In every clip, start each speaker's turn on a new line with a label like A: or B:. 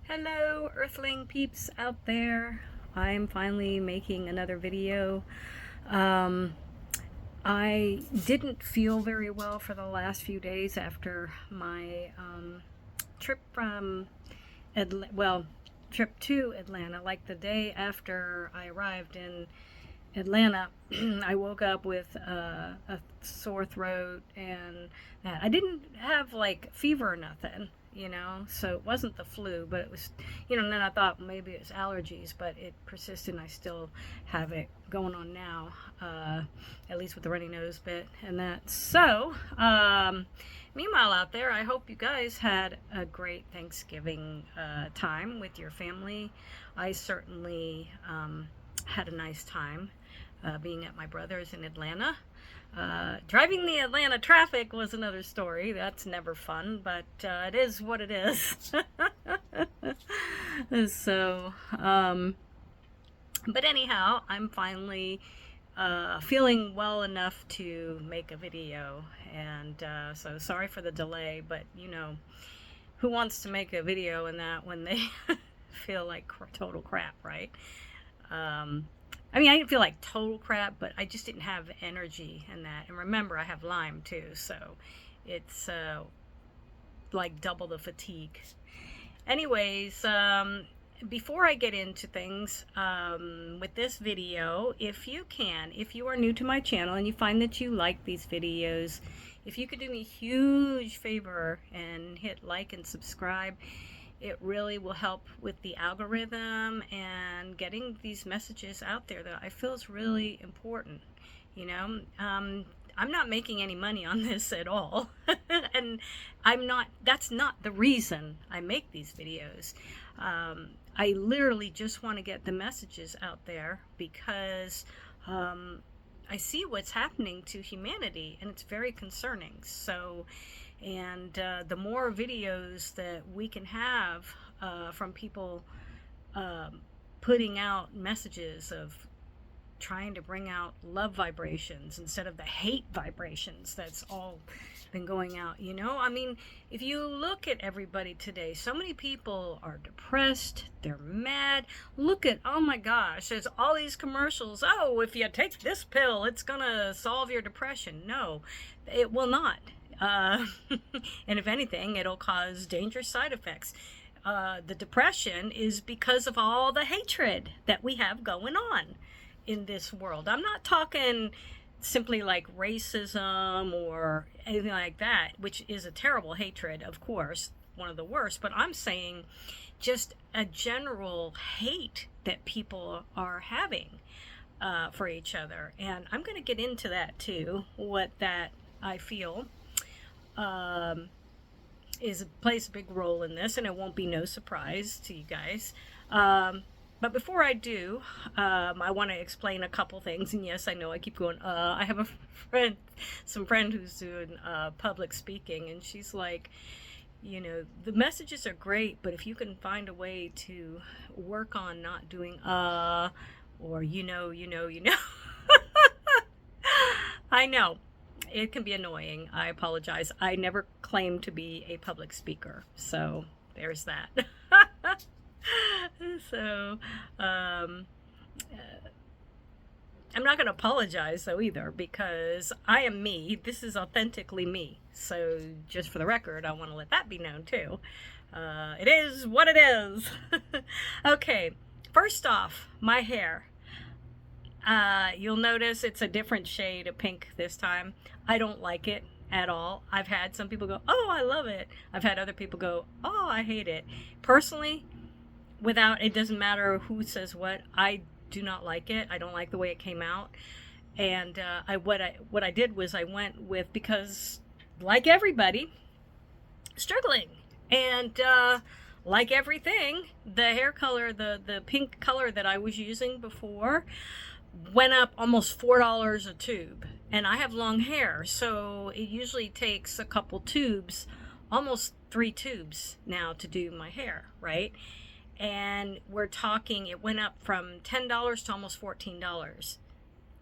A: Hello, Earthling peeps out there. I'm finally making another video. Um, I didn't feel very well for the last few days after my trip from trip to Atlanta. Like the day after I arrived in Atlanta, I woke up with a sore throat, and that I didn't have like fever or nothing, so it wasn't the flu, but it was, and then I thought maybe it was allergies, but it persisted, and I still have it going on now, at least with the runny nose bit and that. So, meanwhile, out there, I hope you guys had a great Thanksgiving time with your family. I certainly had a nice time being at my brother's in Atlanta. Driving the Atlanta traffic was another story. That's never fun, but it is what it is. So, but anyhow, I'm finally feeling well enough to make a video, and so sorry for the delay, but who wants to make a video in that when they feel like total crap, right? I mean, I didn't feel like total crap, but I just didn't have energy in that. And remember, I have Lyme too, so it's like double the fatigue. Anyways, before I get into things with this video, if you are new to my channel and you find that you like these videos, if you could do me a huge favor and hit like and subscribe, it really will help with the algorithm and getting these messages out there that I feel is really important. I'm not making any money on this at all. And that's not the reason I make these videos. I literally just want to get the messages out there because I see what's happening to humanity, and it's very concerning. So, and the more videos that we can have from people putting out messages of trying to bring out love vibrations instead of the hate vibrations that's all been going out. I mean, if you look at everybody today, so many people are depressed, they're mad. Look at, oh my gosh, there's all these commercials. Oh, if you take this pill, it's gonna solve your depression. No, it will not. And if anything, it'll cause dangerous side effects. The depression is because of all the hatred that we have going on in this world. I'm not talking simply like racism or anything like that, which is a terrible hatred, of course, one of the worst, but I'm saying just a general hate that people are having for each other. And I'm going to get into that too, what that I feel plays a big role in this, and it won't be no surprise to you guys. But before I do, I want to explain a couple things. And yes, I know I keep going. I have a friend who's doing public speaking, and she's like, the messages are great, but if you can find a way to work on not doing or I know. It can be annoying. I apologize. I never claimed to be a public speaker, so there's that. So, I'm not going to apologize though either, because I am me. This is authentically me. So just for the record, I want to let that be known too. It is what it is. Okay, first off, my hair. You'll notice it's a different shade of pink this time. I don't like it at all. I've had some people go, oh, I love it. I've had other people go, oh, I hate it. Personally, it doesn't matter who says what, I do not like it. I don't like the way it came out. And what I did was I went with, because like everybody, struggling. And like everything, the hair color, the pink color that I was using before went up almost $4 a tube. And I have long hair, so it usually takes a couple tubes, almost 3 tubes now to do my hair, right? And we're talking, it went up from $10 to almost $14.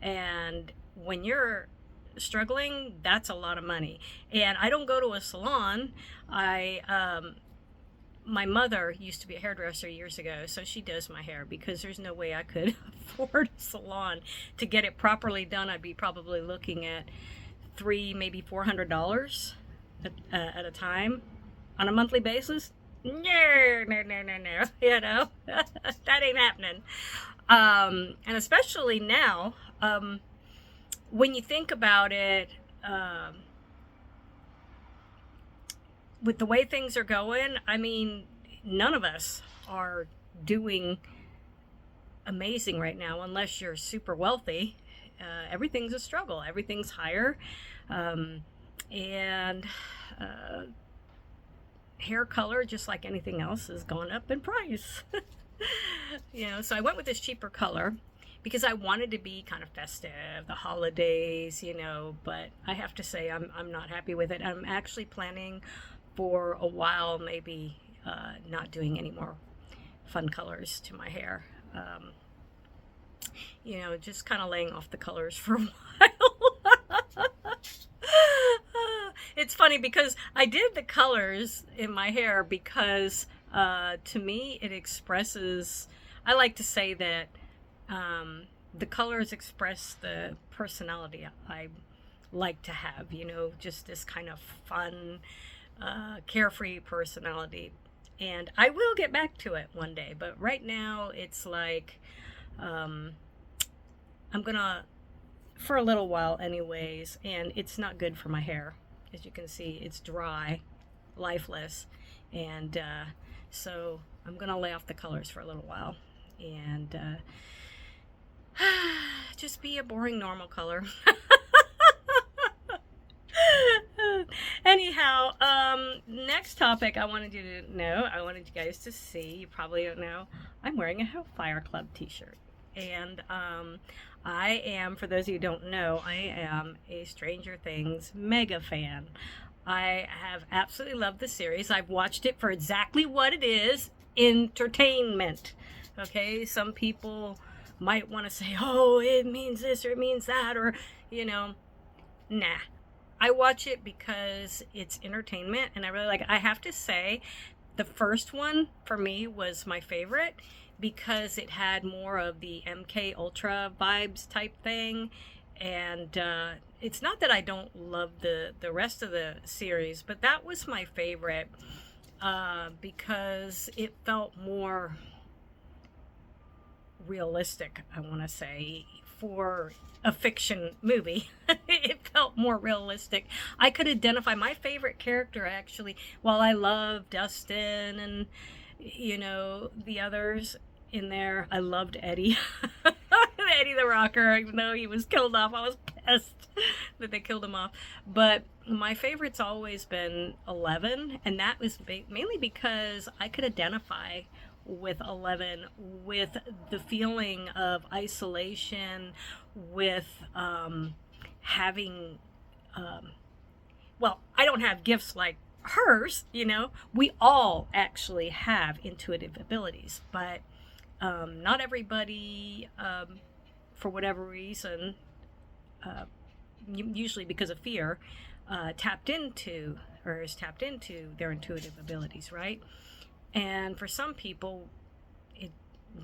A: And when you're struggling, that's a lot of money. And I don't go to a salon. my mother used to be a hairdresser years ago, so she does my hair, because there's no way I could afford a salon to get it properly done. I'd be probably looking at maybe $400 at a time on a monthly basis. No, no, no, no, no. You know, that ain't happening. And especially now, when you think about it, with the way things are going, I mean, none of us are doing amazing right now unless you're super wealthy. Everything's a struggle. Everything's higher. And hair color, just like anything else, has gone up in price. You know, so I went with this cheaper color because I wanted to be kind of festive, the holidays, you know, but I have to say I'm not happy with it. I'm actually planning for a while, maybe not doing any more fun colors to my hair. You know, just kind of laying off the colors for a while. It's funny because I did the colors in my hair because to me it expresses, I like to say that the colors express the personality I like to have, you know, just this kind of fun, carefree personality. And I will get back to it one day, but right now it's like I'm gonna, for a little while anyways, and it's not good for my hair. As you can see, it's dry, lifeless, and so I'm gonna lay off the colors for a little while and just be a boring normal color. Anyhow, next topic I wanted you to know, I wanted you guys to see, you probably don't know, I'm wearing a Hellfire Club t-shirt. And I am, for those of you who don't know, I am a Stranger Things mega fan. I have absolutely loved the series. I've watched it for exactly what it is, entertainment. Okay, some people might want to say, oh, it means this or it means that, or, you know, nah. I watch it because it's entertainment, and I really like it. I have to say, the first one for me was my favorite because it had more of the MK Ultra vibes type thing. And it's not that I don't love the rest of the series, but that was my favorite because it felt more realistic, I want to say, for a fiction movie. It felt more realistic. I could identify my favorite character, actually. While I love Dustin and, you know, the others in there, I loved Eddie. Eddie the Rocker, even though he was killed off. I was pissed that they killed him off. But my favorite's always been 11, and that was mainly because I could identify with 11, with the feeling of isolation, with having, well, I don't have gifts like hers, you know. We all actually have intuitive abilities, but not everybody, for whatever reason, usually because of fear, tapped into or is tapped into their intuitive abilities, right? And for some people, it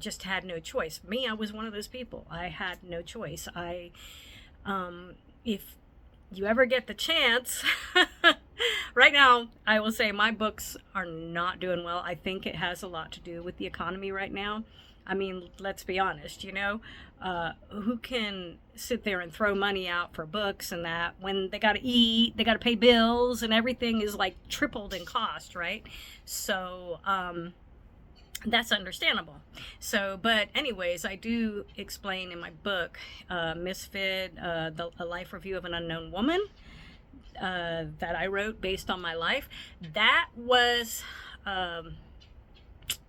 A: just had no choice. Me, I was one of those people. I had no choice. If you ever get the chance, right now, I will say my books are not doing well. I think it has a lot to do with the economy right now. I mean, let's be honest, you know, who can sit there and throw money out for books and that when they got to eat, they got to pay bills, and everything is like tripled in cost, right? So that's understandable. So, but anyways, I do explain in my book, Misfit, a life review of an unknown woman, that I wrote based on my life. That was,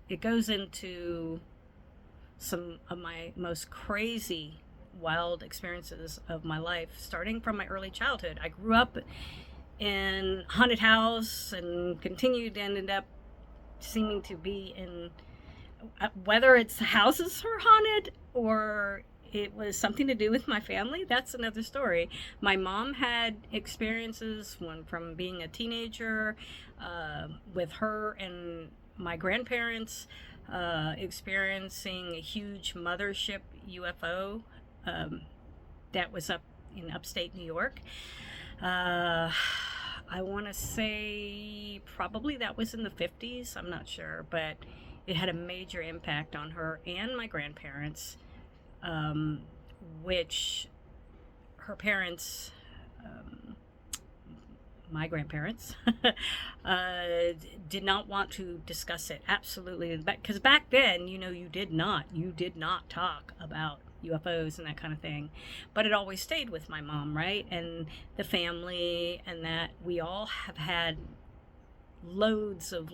A: it goes into some of my most crazy, wild experiences of my life, starting from my early childhood. I grew up in a haunted house and continued and ended up seeming to be in, whether it's houses are haunted or it was something to do with my family, that's another story. My mom had experiences from being a teenager with her and my grandparents experiencing a huge mothership UFO that was up in upstate New York. I want to say probably that was in the 50s. I'm not sure, but it had a major impact on her and my grandparents, which her parents, my grandparents, did not want to discuss it. Absolutely. Because back then, you did not talk about UFOs and that kind of thing. But it always stayed with my mom, right? And the family, and that we all have had loads of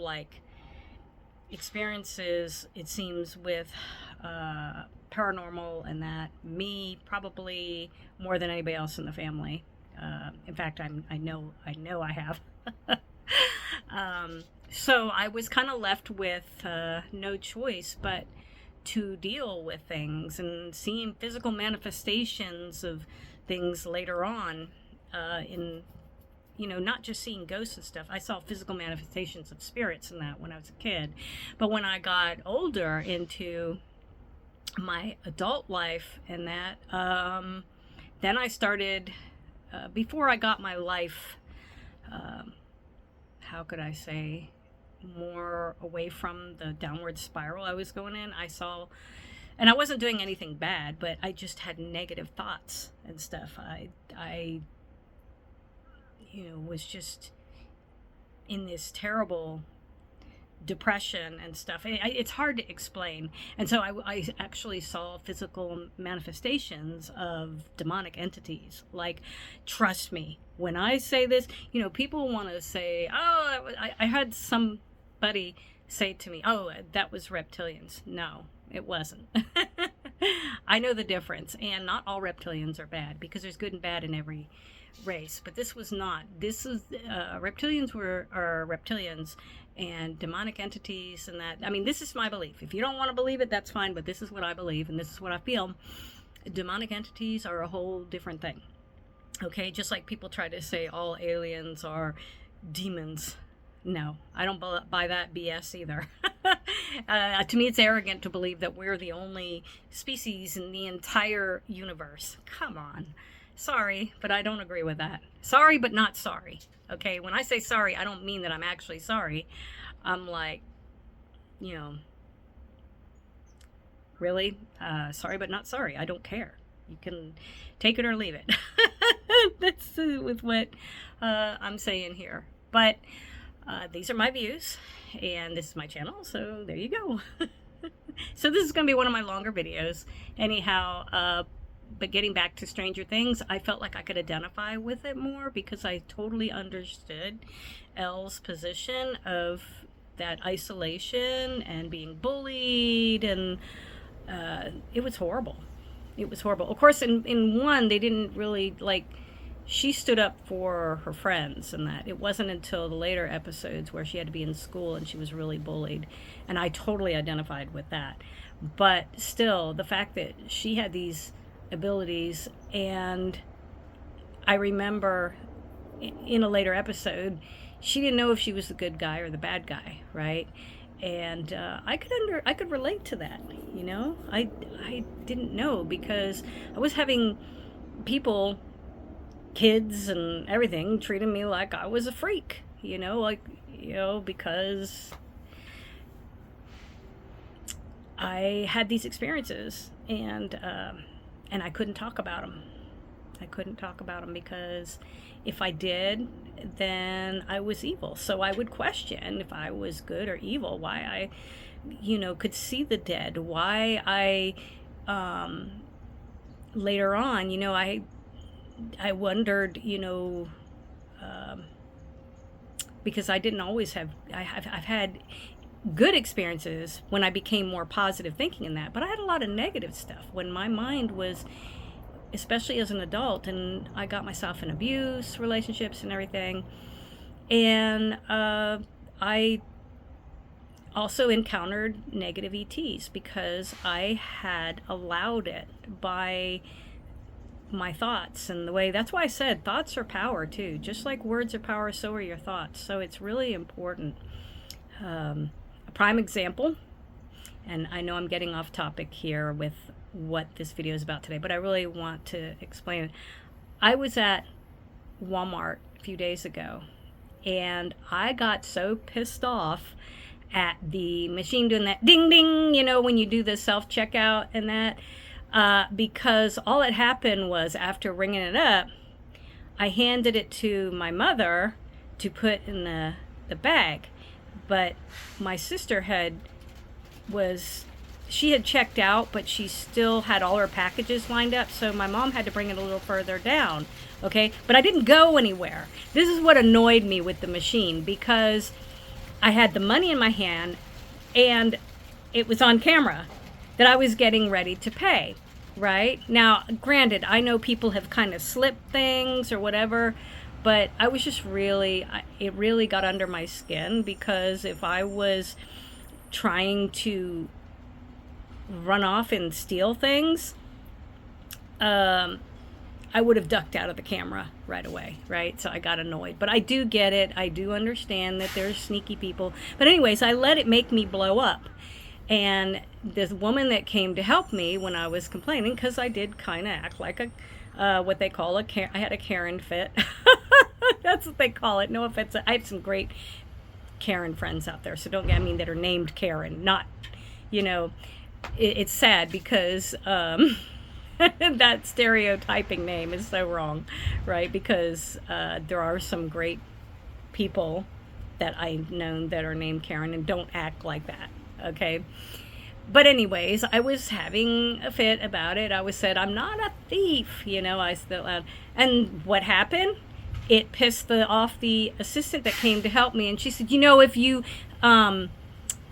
A: experiences, it seems, with paranormal, and that me probably more than anybody else in the family. In fact, I know I have. So I was kind of left with no choice but to deal with things, and seeing physical manifestations of things later on, in not just seeing ghosts and stuff. I saw physical manifestations of spirits and that when I was a kid. But when I got older into my adult life and that, then I started, before I got my life, how could I say, more away from the downward spiral I was going in, I saw, and I wasn't doing anything bad, but I just had negative thoughts and stuff. I was just in this terrible depression and stuff. It's hard to explain. And so I actually saw physical manifestations of demonic entities. Like, trust me, when I say this, people want to say, oh, I had somebody say to me, oh, that was reptilians. No, it wasn't. I know the difference. And not all reptilians are bad, because there's good and bad in every race. But this was not. This is, reptilians are reptilians, and demonic entities and that. I mean, this is my belief. If you don't want to believe it, that's fine, but this is what I believe, and this is what I feel. Demonic entities are a whole different thing. Okay, just like people try to say all aliens are demons. No, I don't buy that BS either. To me, it's arrogant to believe that we're the only species in the entire universe. Come on. Sorry, but I don't agree with that. Sorry, but not sorry. Okay, when I say sorry, I don't mean that I'm actually sorry. I'm like, really? Sorry, but not sorry. I don't care. You can take it or leave it. That's with what I'm saying here. But these are my views, and this is my channel, so there you go. So this is going to be one of my longer videos. Anyhow, but getting back to Stranger Things, I felt like I could identify with it more, because I totally understood Elle's position of that isolation and being bullied, and it was horrible. It was horrible. Of course, in one, they didn't really, she stood up for her friends and that. It wasn't until the later episodes where she had to be in school and she was really bullied, and I totally identified with that. But still, the fact that she had these abilities, and I remember in a later episode, she didn't know if she was the good guy or the bad guy, right? And I could relate to that. I didn't know, because I was having people, kids and everything, treating me like I was a freak, because I had these experiences, and I couldn't talk about them. I couldn't talk about them, because if I did, then I was evil. So I would question if I was good or evil, why I, could see the dead, why I, later on, I wondered, because I didn't always have, I've had good experiences when I became more positive thinking in that, but I had a lot of negative stuff when my mind was, especially as an adult, and I got myself in abuse, relationships and everything. And I also encountered negative ETs because I had allowed it by my thoughts and the way. That's why I said thoughts are power too. Just like words are power, so are your thoughts. So it's really important. A prime example, and I know I'm getting off topic here with what this video is about today, but I really want to explain it. I was at Walmart a few days ago, and I got so pissed off at the machine doing that ding ding, you know, when you do the self-checkout and that, because all that happened was after ringing it up, I handed it to my mother to put in the bag, but my sister she had checked out, but she still had all her packages lined up, so my mom had to bring it a little further down, okay? But I didn't go anywhere. This is what annoyed me with the machine, because I had the money in my hand, and it was on camera that I was getting ready to pay, right? Now, granted, I know people have kind of slipped things or whatever, but I was just it really got under my skin, because if I was trying to run off and steal things, I would have ducked out of the camera right away, right? So I got annoyed. But I do get it. I do understand that there's sneaky people. But anyways, I let it make me blow up. And this woman that came to help me when I was complaining, because I did kind of act like what they call I had a Karen fit. That's what they call it. No offense. I have some great Karen friends out there. So that are named Karen. Not, it's sad because that stereotyping name is so wrong, right? Because there are some great people that I've known that are named Karen and don't act like that, okay? But anyways, I was having a fit about it. I said, I'm not a thief, I said loud. And what happened? It pissed off the assistant that came to help me, and she said, if you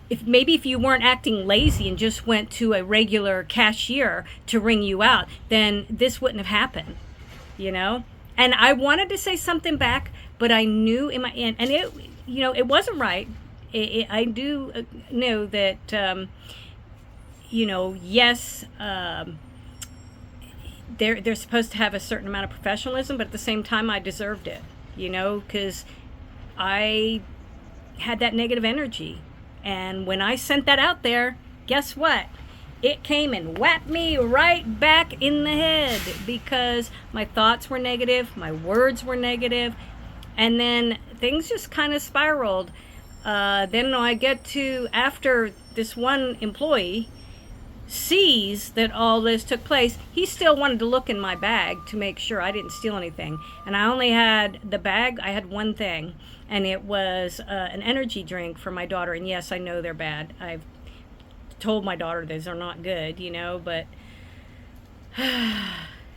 A: if you weren't acting lazy and just went to a regular cashier to ring you out, then this wouldn't have happened, And I wanted to say something back, but I knew in my end, and it wasn't right. I do know that, yes, they're supposed to have a certain amount of professionalism, but at the same time, I deserved it, because I had that negative energy. And when I sent that out there, guess what? It came and whacked me right back in the head, because my thoughts were negative, my words were negative, and then things just kind of spiraled. Then I get to, after this one employee sees that all this took place, he still wanted to look in my bag to make sure I didn't steal anything. And I only had the bag, I had one thing, and it was an energy drink for my daughter. And yes, I know they're bad. I've told my daughter these are not good, but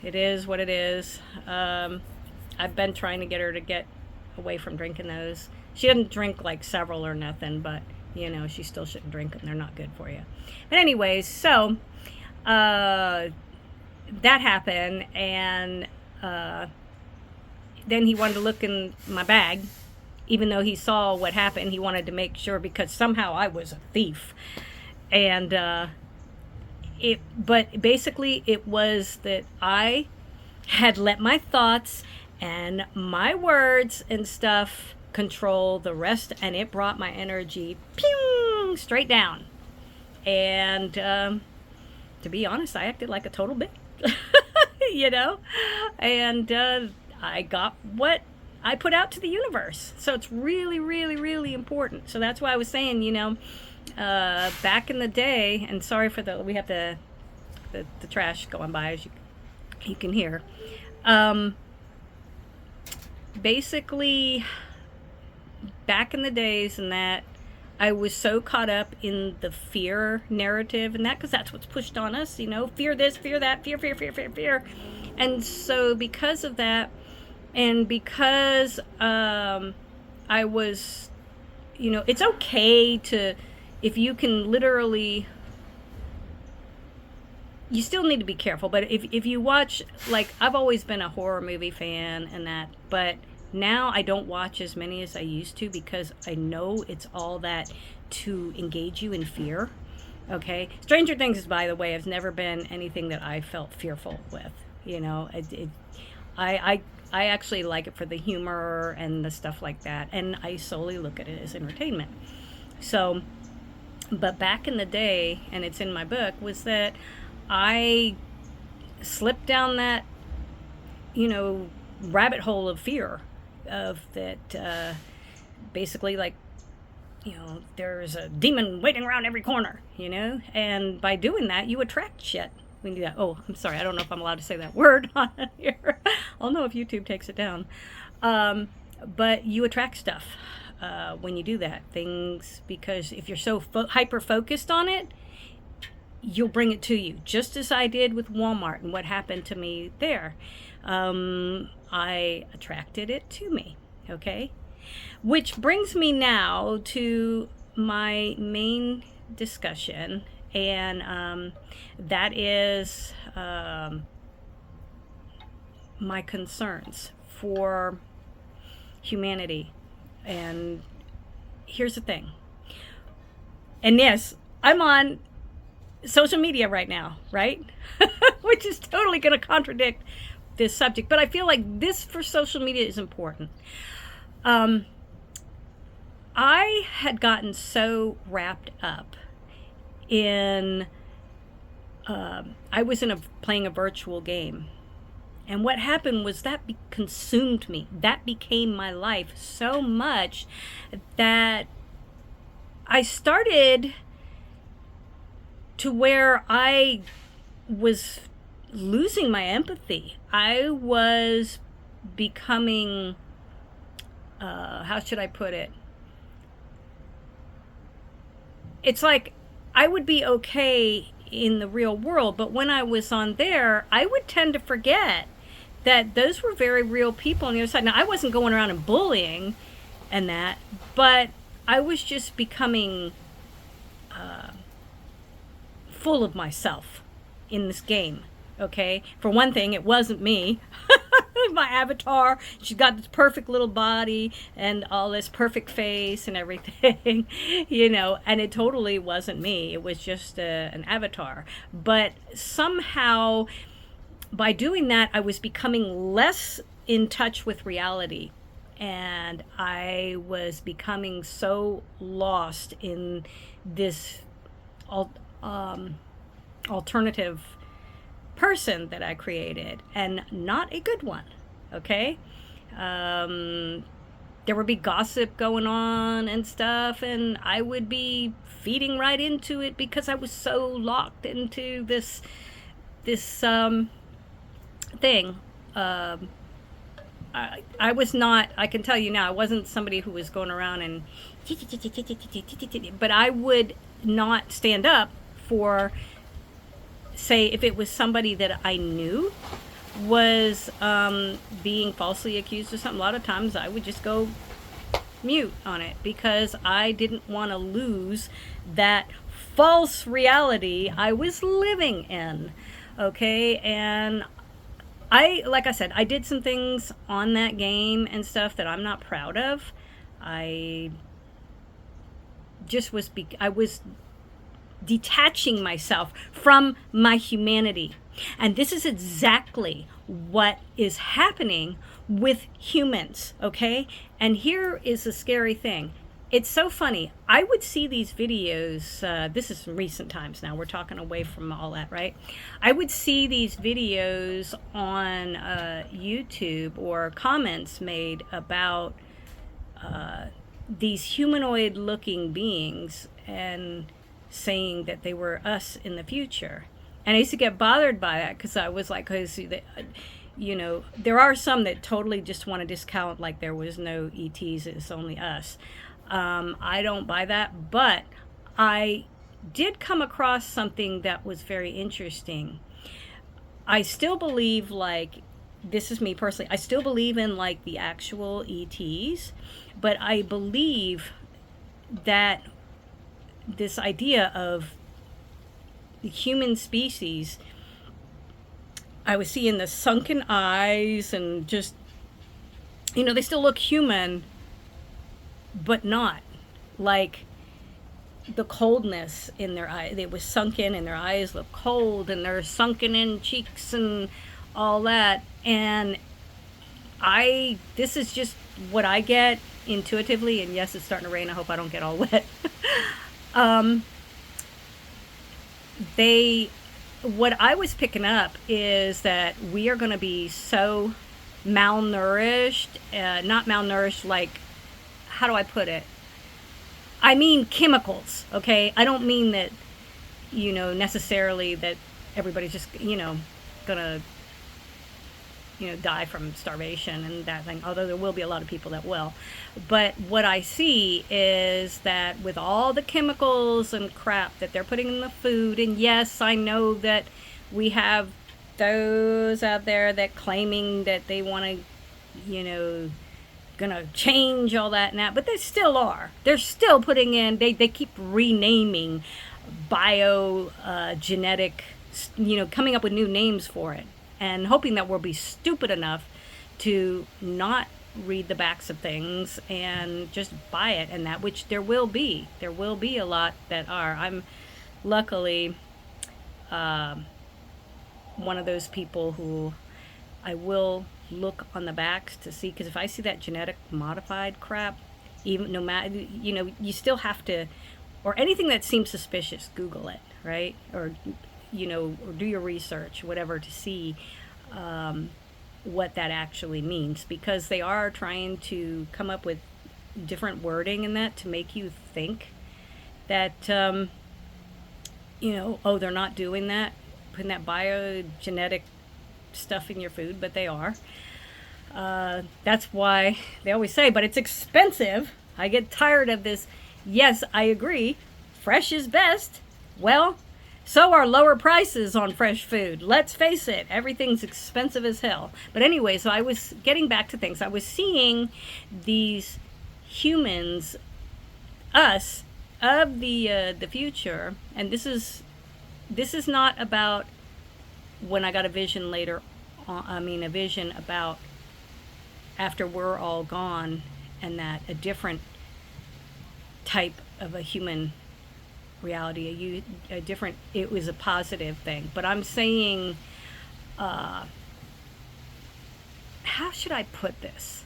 A: it is what it is. I've been trying to get her to get away from drinking those. She doesn't drink like several or nothing, but she still shouldn't drink them. They're not good for you. But anyways, so that happened, and then he wanted to look in my bag, even though he saw what happened. He wanted to make sure, because somehow I was a thief. And but basically it was that I had let my thoughts and my words and stuff control the rest, and it brought my energy pew, straight down. And to be honest, I acted like a total bitch. And I got what I put out to the universe. So it's really, really, really important. So that's why I was saying, back in the day, and sorry for we have the trash going by, as you can hear. Basically, back in the days, and that I was so caught up in the fear narrative, and that, because that's what's pushed on us, fear this, fear that, fear, fear, fear, fear, fear. And so because of that, and because I was, it's okay to, if you can literally, you still need to be careful, but if you watch, like, I've always been a horror movie fan and that, but now I don't watch as many as I used to, because I know it's all that to engage you in fear, okay? Stranger Things, by the way, has never been anything that I felt fearful with, I actually like it for the humor and the stuff like that, and I solely look at it as entertainment. So But back in the day, and it's in my book, was that I slipped down that, rabbit hole of fear of that, basically, like, there's a demon waiting around every corner, and by doing that, you attract shit. We do that. Oh, I'm sorry. I don't know if I'm allowed to say that word on here. I'll know if YouTube takes it down. But you attract stuff when you do that. Things, because if you're so hyper focused on it, you'll bring it to you. Just as I did with Walmart and what happened to me there. I attracted it to me. Okay? Which brings me now to my main discussion, and that is my concerns for humanity. And here's the thing. And yes, I'm on social media right now, right? Which is totally going to contradict this subject. But I feel like this for social media is important. I had gotten so wrapped up in, I was playing a virtual game. And what happened was that consumed me. That became my life so much that I started to where I was losing my empathy. I was becoming, how should I put it? It's like I would be okay in the real world, but when I was on there, I would tend to forget that those were very real people on the other side. Now, I wasn't going around and bullying and that, but I was just becoming full of myself in this game, okay? For one thing, it wasn't me. My avatar, she's got this perfect little body and all this perfect face and everything, and it totally wasn't me. It was just an avatar. But somehow, by doing that, I was becoming less in touch with reality. And I was becoming so lost in this alternative person that I created, and not a good one. Okay, there would be gossip going on and stuff, and I would be feeding right into it because I was so locked into this thing. I was not, I can tell you now, I wasn't somebody who was going around and but I would not stand up for, say, if it was somebody that I knew was being falsely accused of something. A lot of times I would just go mute on it because I didn't want to lose that false reality I was living in. Okay, and like I said, I did some things on that game and stuff that I'm not proud of. I just was, I was detaching myself from my humanity. And this is exactly what is happening with humans, okay? And here is the scary thing. It's so funny. I would see these videos, this is from recent times now, we're talking away from all that, right? I would see these videos on YouTube or comments made about these humanoid looking beings and saying that they were us in the future. And I used to get bothered by that because I was like, because there are some that totally just want to discount, like there was no ETs, it's only us. I don't buy that, but I did come across something that was very interesting. I still believe, like, this is me personally, I still believe in like the actual ETs, but I believe that this idea of the human species, I was seeing the sunken eyes and just, they still look human, but not. Like the coldness in their eye, they was sunken and their eyes look cold and they're sunken in cheeks and all that. And this is just what I get intuitively, and yes, it's starting to rain, I hope I don't get all wet. what I was picking up is that we are going to be so malnourished, not malnourished, like, how do I put it? I mean chemicals, okay? I don't mean that, necessarily that everybody's just, gonna, die from starvation and that thing, although there will be a lot of people that will. But what I see is that with all the chemicals and crap that they're putting in the food, and yes, I know that we have those out there that claiming that they want to, gonna change all that and that, but they still are. They're still putting in, they keep renaming genetic, coming up with new names for it, and hoping that we'll be stupid enough to not read the backs of things and just buy it, and that, which there will be a lot that are. I'm luckily one of those people who I will look on the backs to see, because if I see that genetic modified crap, even no matter, you still have to, or anything that seems suspicious, Google it, right? Or or do your research, whatever, to see what that actually means, because they are trying to come up with different wording in that to make you think that oh, they're not doing that, putting that biogenetic stuff in your food, but they are. That's why they always say, but it's expensive. I get tired of this. Yes, I agree. Fresh is best. Well, so are lower prices on fresh food. Let's face it, everything's expensive as hell. But anyway, so I was getting back to things. I was seeing these humans, us, of the future, and this is not about when I got a vision later on, a vision about after we're all gone, and that a different type of a human reality, a different, it was a positive thing. But I'm saying, how should I put this?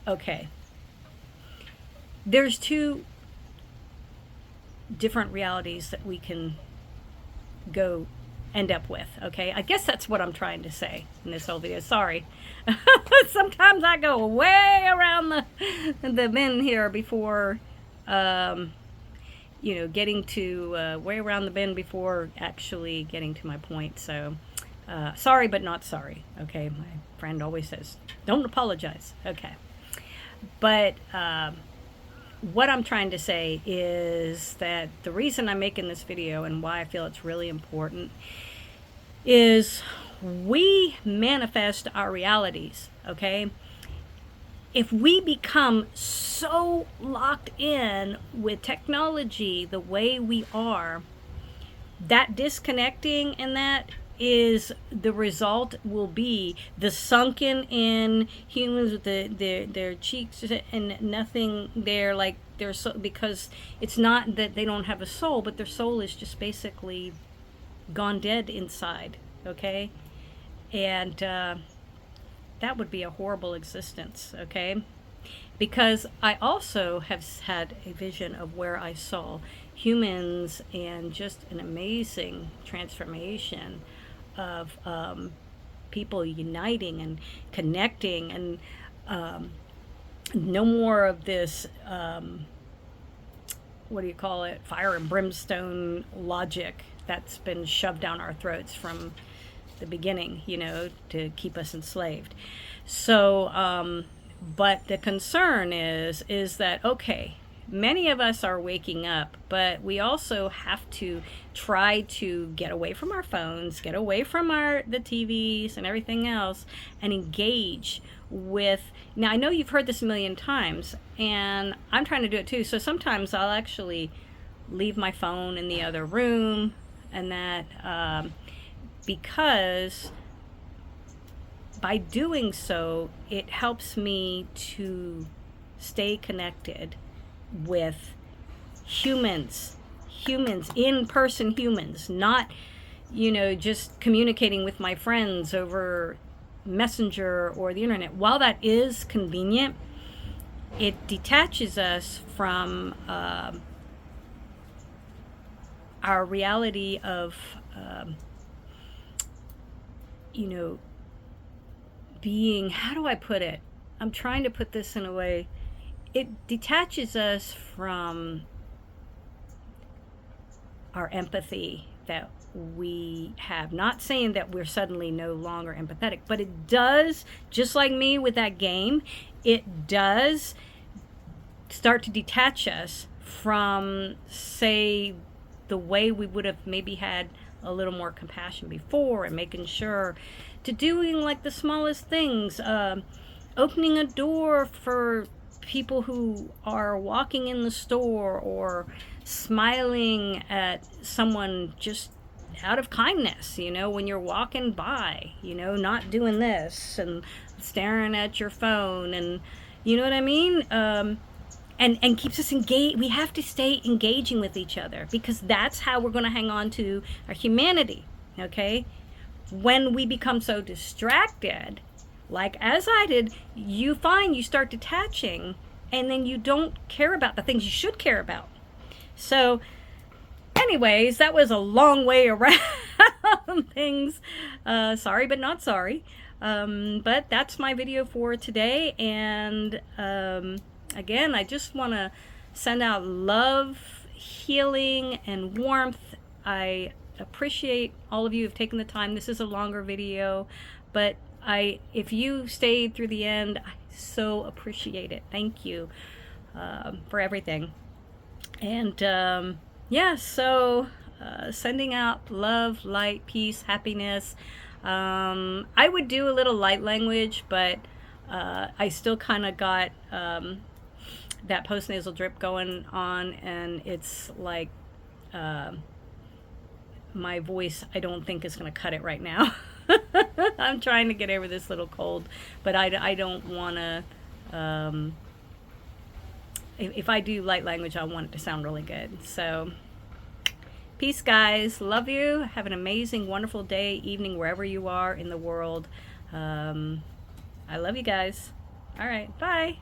A: Okay. There's two different realities that we can go end up with, okay? I guess that's what I'm trying to say in this whole video. Sorry. Sometimes I go way around the bend here before, getting to way around the bend before actually getting to my point. So, sorry, but not sorry, okay? My friend always says, don't apologize, okay? But, what I'm trying to say is that the reason I'm making this video and why I feel it's really important is we manifest our realities, okay? If we become so locked in with technology the way we are, that disconnecting and that is the result will be the sunken in humans with their cheeks and nothing there, like their soul, because it's not that they don't have a soul, but their soul is just basically gone dead inside, okay? And that would be a horrible existence, okay? Because I also have had a vision of where I saw humans and just an amazing transformation of people uniting and connecting, and no more of this, what do you call it, fire and brimstone logic that's been shoved down our throats from the beginning, to keep us enslaved. So, but the concern is that, okay, many of us are waking up, but we also have to try to get away from our phones, get away from the TVs and everything else, and engage with, now I know you've heard this a million times, and I'm trying to do it too, so sometimes I'll actually leave my phone in the other room, and that, because by doing so, it helps me to stay connected with humans, in-person humans, not, just communicating with my friends over Messenger or the internet. While that is convenient, it detaches us from our reality of, you know, being, how do I put it? I'm trying to put this in a way, it detaches us from our empathy that we have. Not saying that we're suddenly no longer empathetic, but it does, just like me with that game, it does start to detach us from, say, the way we would have maybe had a little more compassion before, and making sure to doing like the smallest things, opening a door for people who are walking in the store, or smiling at someone just out of kindness, you know, when you're walking by, you know, not doing this and staring at your phone, and you know what I mean? And keeps us engaged. We have to stay engaging with each other, because that's how we're going to hang on to our humanity, okay? When we become so distracted, like as I did, you find you start detaching, and then you don't care about the things you should care about. So anyways, that was a long way around things. Sorry, but not sorry. But that's my video for today. And again, I just want to send out love, healing, and warmth. I appreciate all of you who have taken the time. This is a longer video, but if you stayed through the end, I so appreciate it. Thank you for everything. And yeah, so sending out love, light, peace, happiness. I would do a little light language, but I still kind of got that postnasal drip going on, and it's like my voice, I don't think is going to cut it right now. I'm trying to get over this little cold, but I don't want to, if I do light language, I want it to sound really good. So peace, guys. Love you. Have an amazing, wonderful day, evening, wherever you are in the world. I love you guys. All right. Bye.